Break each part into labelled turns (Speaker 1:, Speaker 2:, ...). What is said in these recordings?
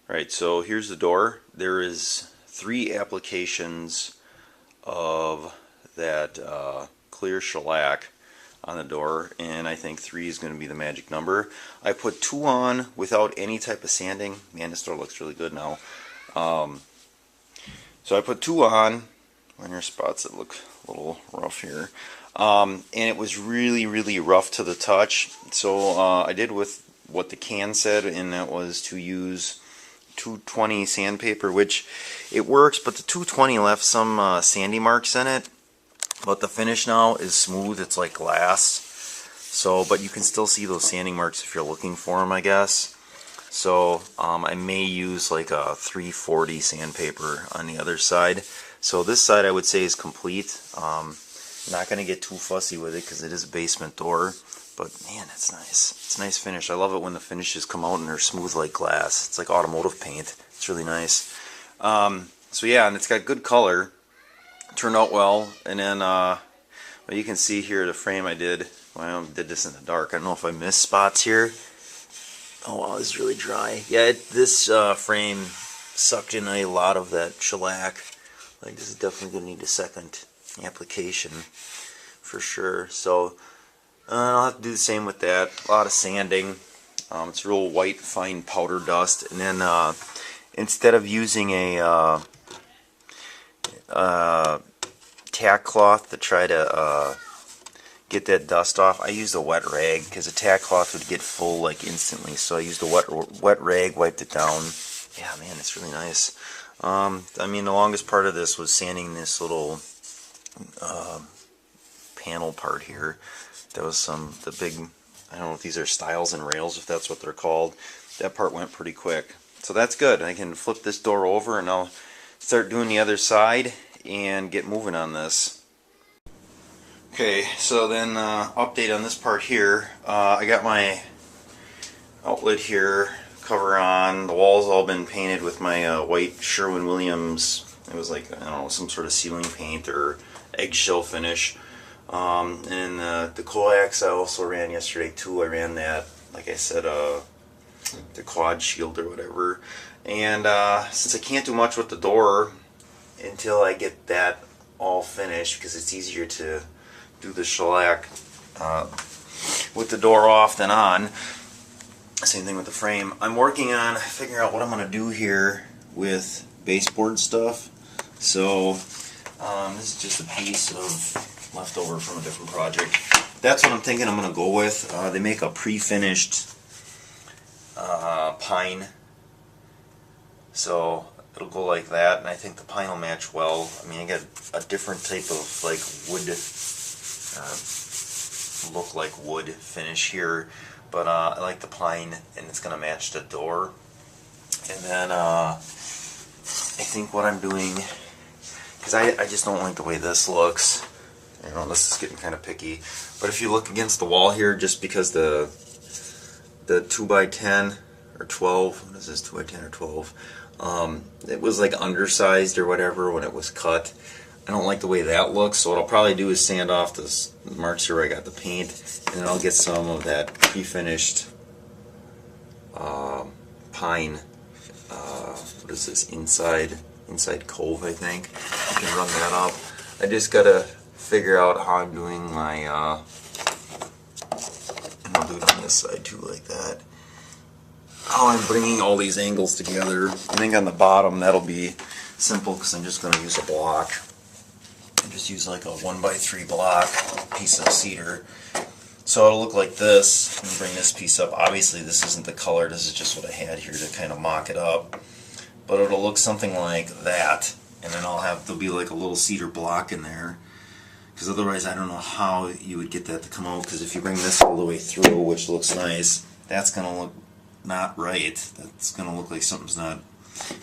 Speaker 1: Right, so here's the door. There is 3 applications of that clear shellac on the door, and I think 3 is going to be the magic number. I put 2 on without any type of sanding. Man, this door looks really good now. So I put 2 on. Minor spots that look a little rough here. And it was really rough to the touch. So I did with what the can said, and that was to use 220 sandpaper, which it works, but the 220 left some sandy marks in it. But the finish now is smooth. It's like glass. So, but you can still see those sanding marks if you're looking for them, I guess. So I may use like a 340 sandpaper on the other side. So this side I would say is complete. Not going to get too fussy with it because it is a basement door. But man, it's nice. It's a nice finish. I love it when the finishes come out and they're smooth like glass. It's like automotive paint. It's really nice. So yeah, and it's got good color. Turned out well. And then well, you can see here the frame I did. Well, I did this in the dark. I don't know if I missed spots here. Oh wow, it's really dry. Yeah, this frame sucked in a lot of that shellac. Like, this is definitely going to need a second application for sure. So I'll have to do the same with that. A lot of sanding. It's real white, fine powder dust. And then instead of using a tack cloth to try to get that dust off, I used a wet rag because a tack cloth would get full like instantly. So I used a wet rag, wiped it down. Yeah, man, it's really nice. I mean, the longest part of this was sanding this little panel part here. That was the big, I don't know if these are stiles and rails, if that's what they're called. That part went pretty quick. So that's good. I can flip this door over and I'll start doing the other side and get moving on this. Okay, so then update on this part here. I got my outlet here, cover on. The walls all been painted with my white Sherwin-Williams. It was like, I don't know, some sort of ceiling paint or eggshell finish. And the coax I also ran yesterday too. I ran that, like I said, the quad shield or whatever. And since I can't do much with the door until I get that all finished, because it's easier to do the shellac with the door off than on. Same thing with the frame. I'm working on figuring out what I'm going to do here with baseboard stuff. So this is just a piece of leftover from a different project. That's what I'm thinking I'm going to go with. They make a pre-finished pine. So it'll go like that, and I think the pine will match well. I mean, I got a different type of like wood, look like wood finish here, but I like the pine, and it's going to match the door. And then I think what I'm doing, because I just don't like the way this looks. You know, this is getting kind of picky. But if you look against the wall here, just because the 2x10 or 12, what is this, 2x10 or 12? It was like undersized or whatever when it was cut. I don't like the way that looks, so what I'll probably do is sand off the marks here where I got the paint, and then I'll get some of that pre-finished pine, what is this, inside cove, I think. I can run that up. I just gotta figure out how I'm doing my, and I'll do it on this side too, like that. How I'm bringing all these angles together. I think on the bottom that'll be simple because I'm just going to use a block. I just use like a 1x3 block, piece of cedar. So it'll look like this. I'm going to bring this piece up. Obviously this isn't the color, this is just what I had here to kind of mock it up. But it'll look something like that. And then there'll be like a little cedar block in there. Because otherwise I don't know how you would get that to come out, because if you bring this all the way through, which looks nice, that's going to look not right. That's going to look like something's not.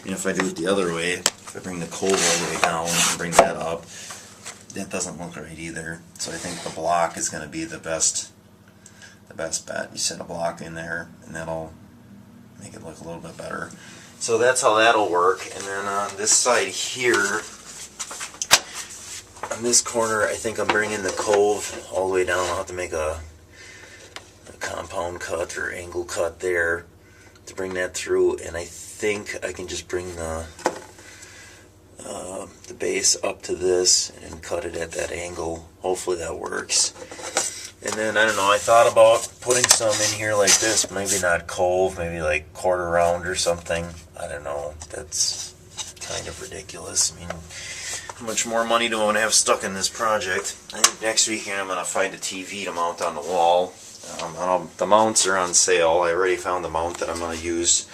Speaker 1: And if I do it the other way, if I bring the cove all the way down and bring that up, that doesn't look right either. So I think the block is going to be the best bet. You set a block in there and that'll make it look a little bit better. So that's how that'll work. And then on this side here, on this corner, I think I'm bringing the cove all the way down. I'll have to make a compound cut or angle cut there to bring that through, and I think I can just bring the base up to this and cut it at that angle. Hopefully that works. And then, I don't know, I thought about putting some in here like this, maybe not cove, maybe like quarter round or something. I don't know, that's kind of ridiculous. I mean, how much more money do I want to have stuck in this project? I think next weekend I'm going to find a TV to mount on the wall. The mounts are on sale. I already found the mount that I'm going to use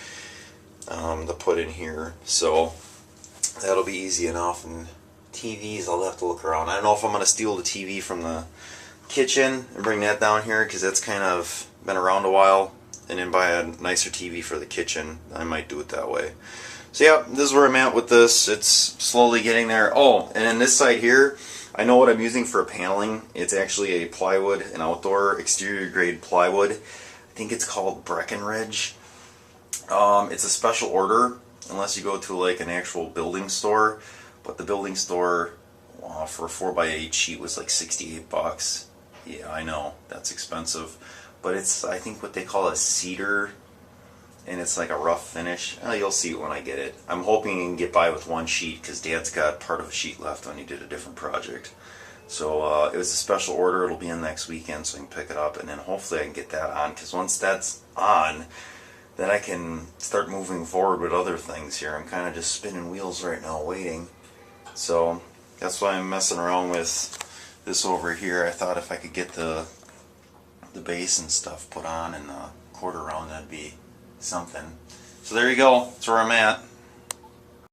Speaker 1: to put in here, so that'll be easy enough. And TVs, I'll have to look around. I don't know if I'm going to steal the TV from the kitchen and bring that down here, because that's kind of been around a while, and then buy a nicer TV for the kitchen. I might do it that way. So yeah, this is where I'm at with this. It's slowly getting there. Oh, and then this side here, I know what I'm using for paneling. It's actually a plywood, an outdoor exterior grade plywood. I think it's called Breckenridge. It's a special order unless you go to like an actual building store, but the building store for a 4x8 sheet was like 68 bucks. Yeah, I know, that's expensive, but it's, I think, what they call a cedar, and it's like a rough finish. You'll see it when I get it. I'm hoping you can get by with one sheet, because Dad's got part of a sheet left when he did a different project. So it was a special order. It'll be in next weekend, so I can pick it up, and then hopefully I can get that on, because once that's on, then I can start moving forward with other things here. I'm kind of just spinning wheels right now, waiting. So that's why I'm messing around with this over here. I thought if I could get the base and stuff put on in the quarter round, that'd be something. So there you go. That's where I'm at.